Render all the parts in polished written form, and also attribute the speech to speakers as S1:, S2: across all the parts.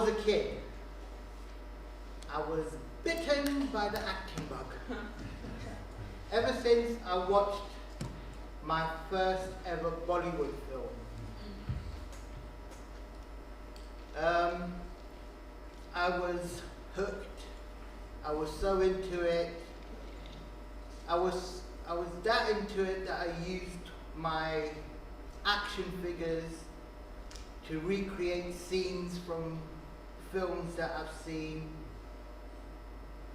S1: was a kid, I was bitten by the acting bug. Ever since I watched my first ever Bollywood film. I was hooked. I was so into it. I was that into it that I used my action figures to recreate scenes from films that I've seen.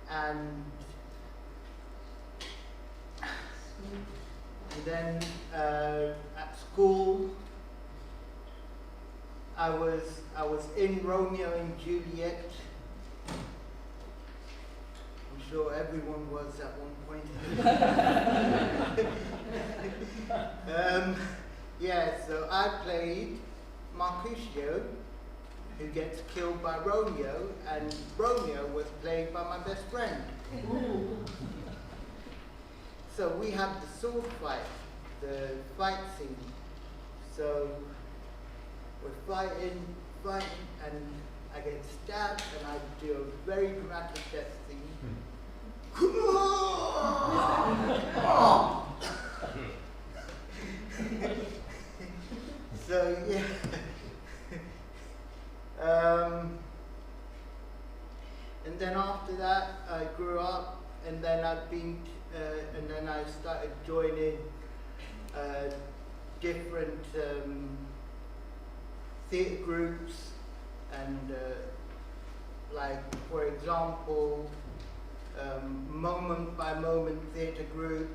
S1: And then at school, I was in Romeo and Juliet. I'm sure everyone was at one point. Yeah, so I played Mercutio, who gets killed by Romeo, and Romeo was played by my best friend. So we have the sword fight, the fight scene. So we're fighting, and I get stabbed, and I do a very dramatic death scene. So yeah. And then after that, I grew up, and then I started joining different theatre groups, and like, for example, Moment by Moment Theatre Group,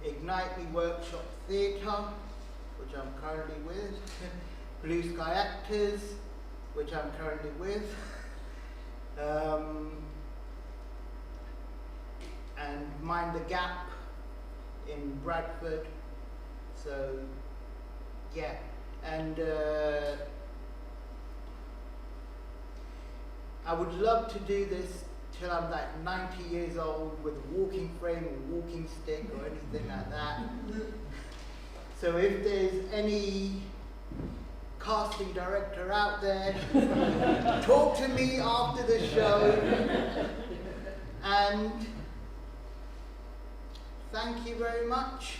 S1: Ignite Me Workshop Theatre, which I'm currently with, Blue Sky Actors, which I'm currently with, and Mind the Gap in Bradford. So yeah, and I would love to do this till I'm like 90 years old with a walking frame or walking stick or anything like that. So if there's any casting director out there, talk to me after the show. And thank you very much.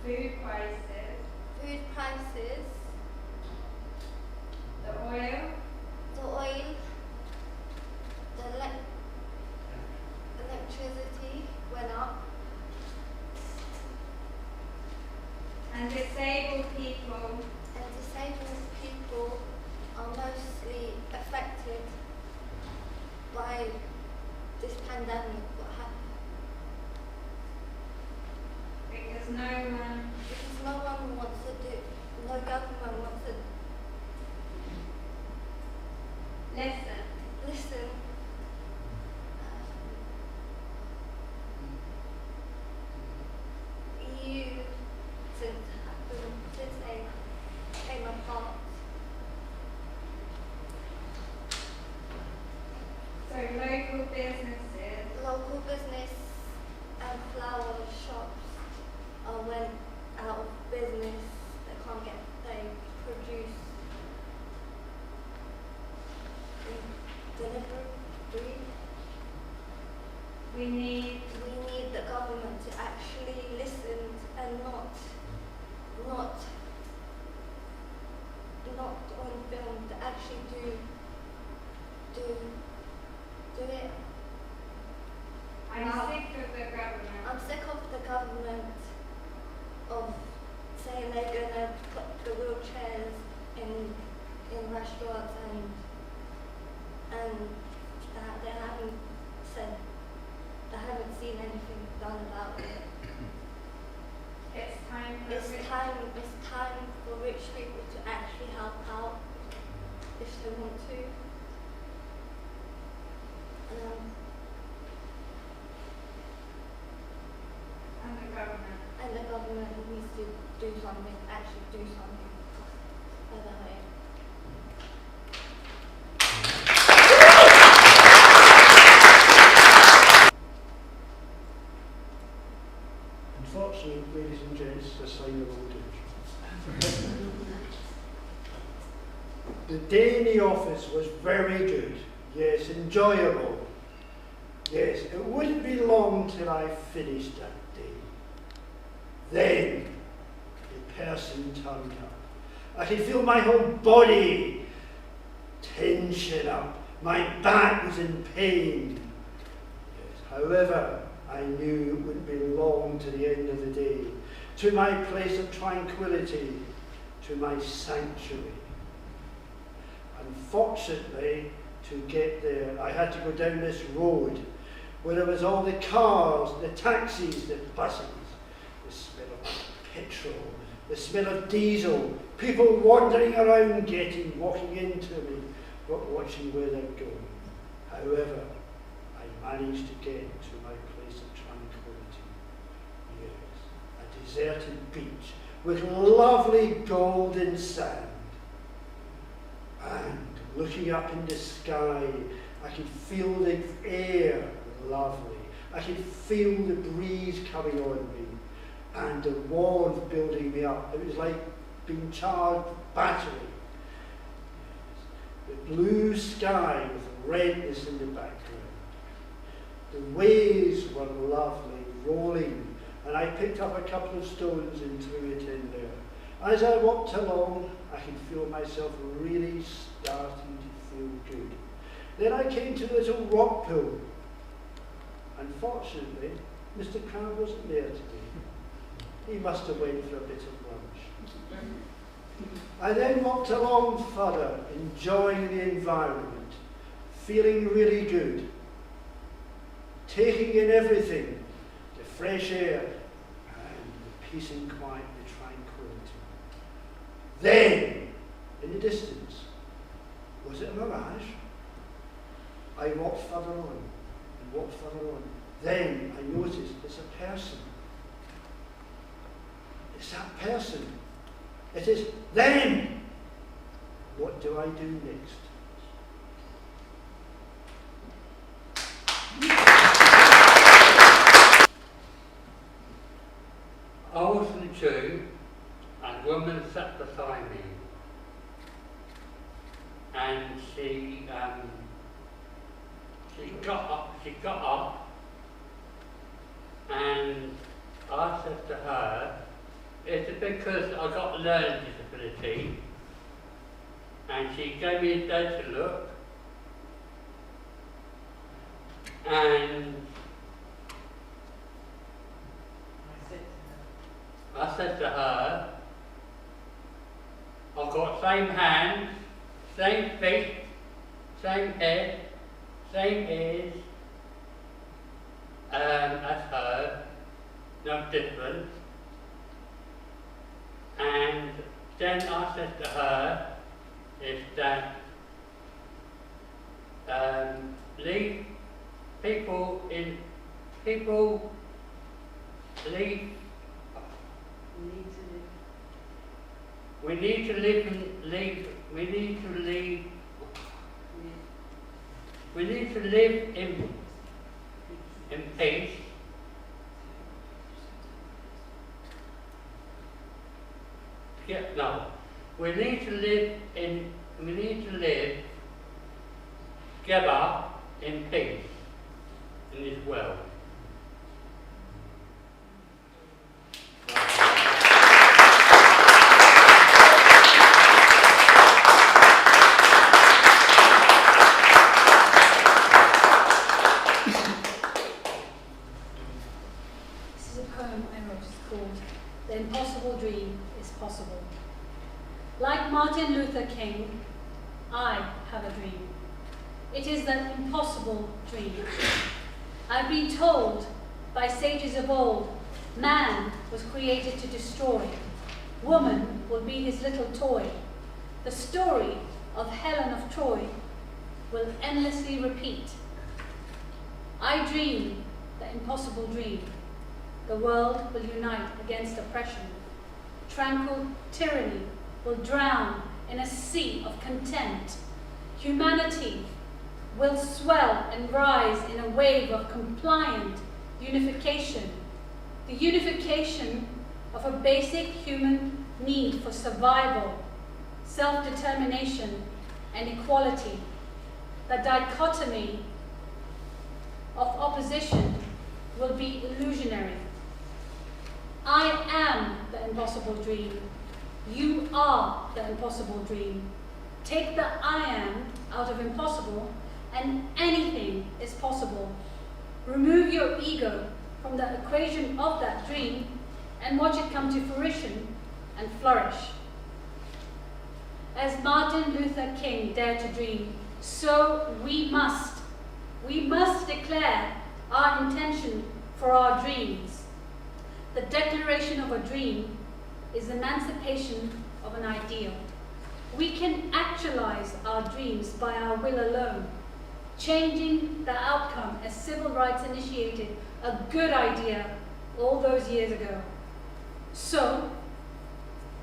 S2: Food prices, the oil,
S3: the electricity went up,
S2: and disabled people
S3: are mostly affected by this pandemic. What happened?
S2: because no
S3: one wants to do, no government wants to listen. EU since they came apart.
S2: So
S3: Local business and flower shops went out of business. They produce delivery.
S2: we need
S3: The government to actually listen and not on film, to actually do it.
S2: I'm sick of the government.
S3: I'm sick of the government of saying they're gonna put the wheelchairs in restaurants and that they haven't seen anything done about it.
S2: It's time for
S3: rich people to actually help out if they want to. to do something, actually do something. I don't know.
S4: Unfortunately, ladies and gents, it's a sign of old age. The day in the office was very good. Yes, enjoyable. Yes, it wouldn't be long till I finished that day. Then, the person turned up. I could feel my whole body tension up. My back was in pain. Yes, however, I knew it wouldn't be long to the end of the day, to my place of tranquility, to my sanctuary. Unfortunately, to get there, I had to go down this road where there was all the cars, the taxis, the buses, the smell of petrol, the smell of diesel, people wandering around walking into me, but watching where they're going. However, I managed to get to my place of tranquility. Yes, a deserted beach with lovely golden sand. And looking up in the sky, I could feel the air lovely. I could feel the breeze coming on me and the warmth building me up. It was like being charged with battery. Yes. The blue sky with redness in the background. The waves were lovely, rolling, and I picked up a couple of stones and threw it in there. As I walked along, I could feel myself really starting to feel good. Then I came to a little rock pool. Unfortunately, Mr. Crab wasn't there today. He must have went for a bit of lunch. I then walked along further, enjoying the environment, feeling really good, taking in everything, the fresh air, and the peace and quiet, the tranquility. Then, in the distance, was it a mirage? I walked further on, and walked further on. Then I noticed it's a person. It's that person. It is them. What do I do next?
S5: I was in the tube, and a woman sat beside me, and she got up, and I said to her, "Is it because I got a learning disability?" And she gave me a dirty look, and I said to her, "I've got same hands, same feet, same head, same ears as her, no difference." And then I said to her, "Is that leave people leave. We need to live in peace. We need to live together in peace in this world."
S6: This is a poem I wrote. It's called "The Impossible Dream is Possible." Like Martin Luther King, I have a dream. It is an impossible dream. I've been told by sages of old, man was created to destroy. Woman will be his little toy. The story of Helen of Troy will endlessly repeat. I dream the impossible dream. The world will unite against oppression. tranquil tyranny will drown in a sea of content. Humanity will swell and rise in a wave of compliant unification, the unification of a basic human need for survival, self-determination, and equality. The dichotomy of opposition will be illusionary. I am the impossible dream. You are the impossible dream. Take the I am out of impossible and anything is possible. Remove your ego from the equation of that dream and watch it come to fruition and flourish. As Martin Luther King dared to dream, so we must declare our intention for our dreams. The declaration of a dream is emancipation of an ideal. We can actualize our dreams by our will alone. Changing the outcome as civil rights initiated a good idea all those years ago. So,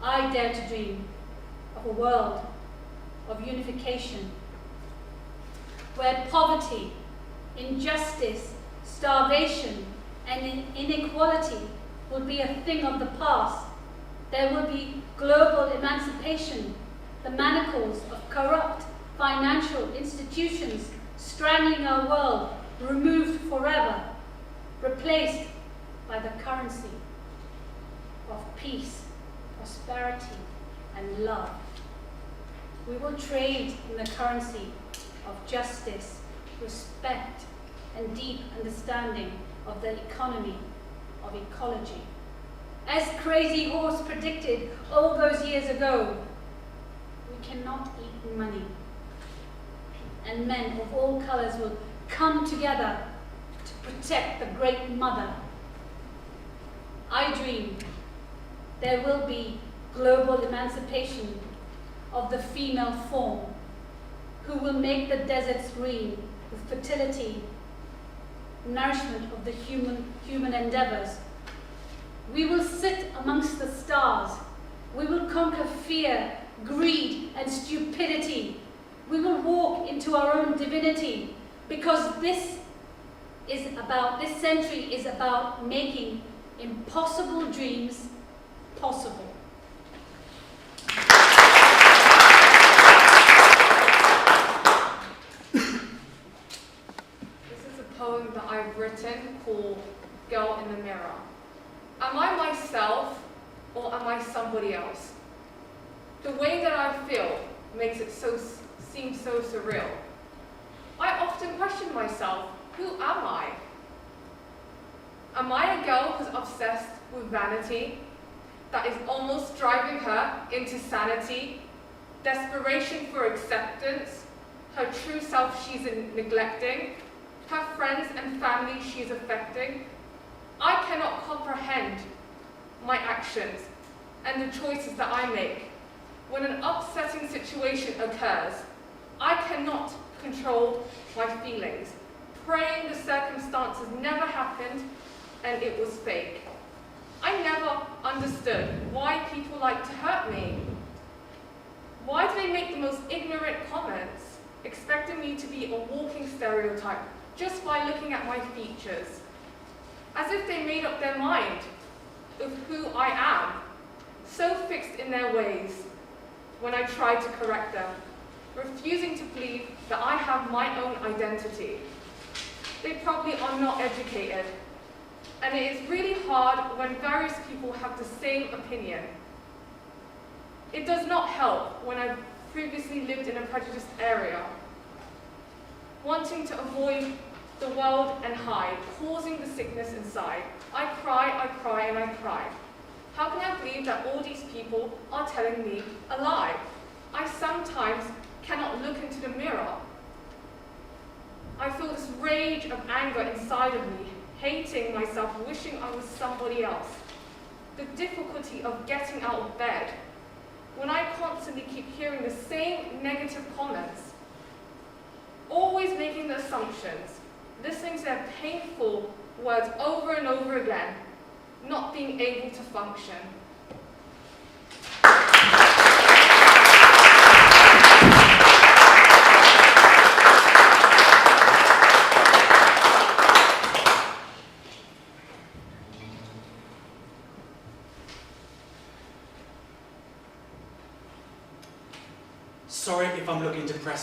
S6: I dare to dream of a world of unification, where poverty, injustice, starvation, and inequality will be a thing of the past. There will be global emancipation, the manacles of corrupt financial institutions strangling our world removed forever, replaced by the currency of peace, prosperity, and love. We will trade in the currency of justice, respect, and deep understanding of the economy of ecology. As Crazy Horse predicted all those years ago, we cannot eat money. And men of all colors will come together to protect the Great Mother. I dream there will be global emancipation of the female form, who will make the deserts green with fertility, nourishment of the human endeavors. We will sit amongst the stars. We will conquer fear, greed, and stupidity. We will walk into our own divinity, because this century is about making impossible dreams possible.
S7: This is a poem that I've written called Girl in the Mirror. Am I myself or am I somebody else? The way that I feel makes it seem so surreal. I often question myself, who am I? Am I a girl who's obsessed with vanity, that is almost driving her into sanity, desperation for acceptance, her true self she's neglecting, her friends and family she's affecting? I cannot comprehend my actions and the choices that I make. When an upsetting situation occurs, I cannot control my feelings, praying the circumstances never happened and it was fake. I never understood why people like to hurt me. Why do they make the most ignorant comments, expecting me to be a walking stereotype just by looking at my features? As if they made up their mind of who I am, so fixed in their ways when I try to correct them, refusing to believe that I have my own identity. They probably are not educated, and it is really hard when various people have the same opinion. It does not help when I've previously lived in a prejudiced area, wanting to avoid the world and hide, causing the sickness inside. I cry, and I cry. How can I believe that all these people are telling me a lie? I sometimes cannot look into the mirror. I feel this rage of anger inside of me, hating myself, wishing I was somebody else. The difficulty of getting out of bed, when I constantly keep hearing the same negative comments, always making the assumptions, listening to their painful words over and over again, not being able to function.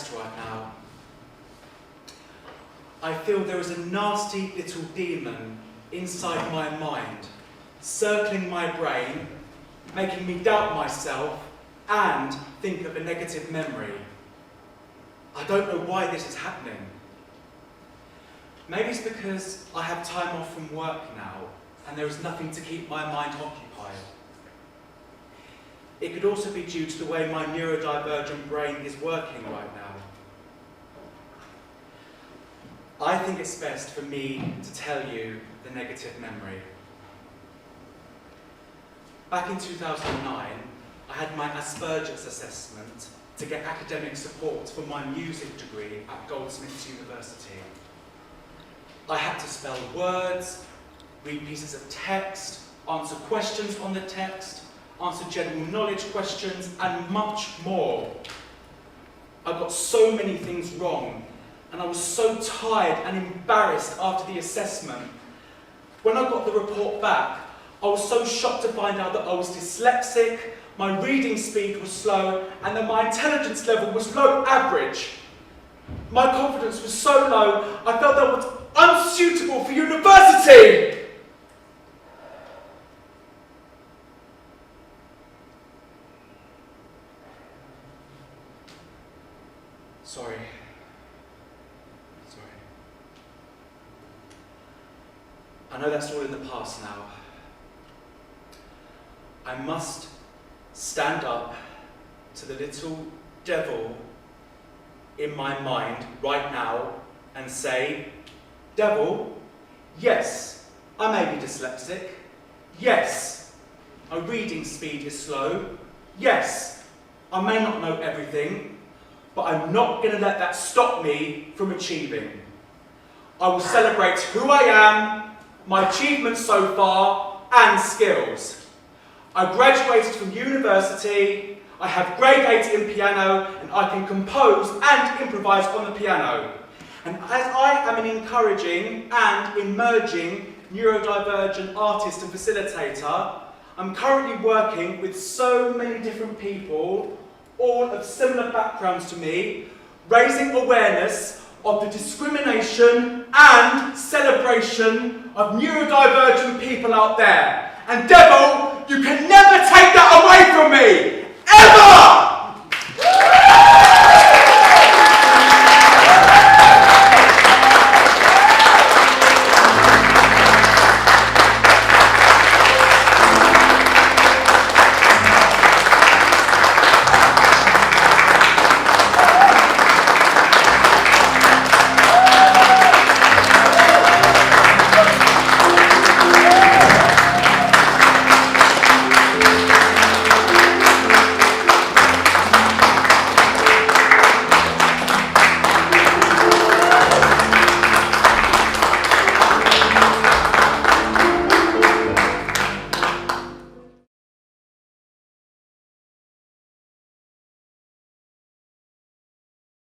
S8: depressed right now. I feel there is a nasty little demon inside my mind, circling my brain, making me doubt myself and think of a negative memory. I don't know why this is happening. Maybe it's because I have time off from work now and there is nothing to keep my mind occupied. It could also be due to the way my neurodivergent brain is working right now. I think it's best for me to tell you the negative memory. Back in 2009, I had my Asperger's assessment to get academic support for my music degree at Goldsmiths University. I had to spell words, read pieces of text, answer questions on the text, answer general knowledge questions, and much more. I got so many things wrong, and I was so tired and embarrassed after the assessment. When I got the report back, I was so shocked to find out that I was dyslexic, my reading speed was slow, and that my intelligence level was low average. My confidence was so low, I felt that I was unsuitable for university! Sorry. I know that's all in the past now. I must stand up to the little devil in my mind right now and say, devil, yes, I may be dyslexic. Yes, my reading speed is slow. Yes, I may not know everything, but I'm not going to let that stop me from achieving. I will celebrate who I am, my achievements so far, and skills. I graduated from university, I have grade 8 in piano, and I can compose and improvise on the piano. And as I am an encouraging and emerging neurodivergent artist and facilitator, I'm currently working with so many different people, all of similar backgrounds to me, raising awareness of the discrimination and celebration of neurodivergent people out there. And devil, you can never take that away from me! Ever!